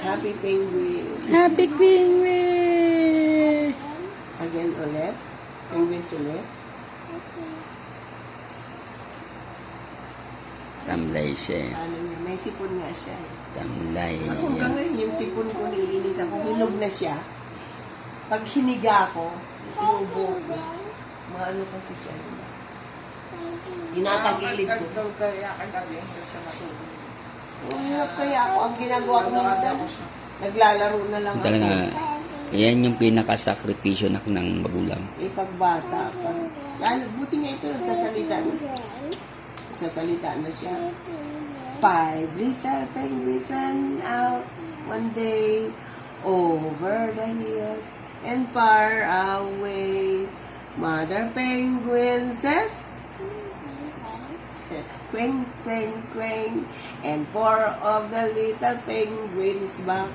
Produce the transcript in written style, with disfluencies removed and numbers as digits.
Happy penguin. Happy penguin! Again ulit. Penguins ulit. Tamlay siya. Ano niya, may sipon nga siya. Tamlay. Ako hanggang ngayon, yung sipon ko niinis ako, hinog na siya. Pag hiniga ko, inubo ko. Maano kasi siya. Tinatagilid ko. Kaya kagabi, hindi siya matulog. Kaya ako, ang ginagawa ko minsan, naglalaro na lang ako. Talaga, yan yung pinakasakripisyo ng magulang. Ipagbata. Buti nga ito, nagsasalita na. Nagsasalita na siya. 5 little penguins went out one day over the hills and far away. Mother penguin says, quang, quang, quang, and 4 of the little penguins back.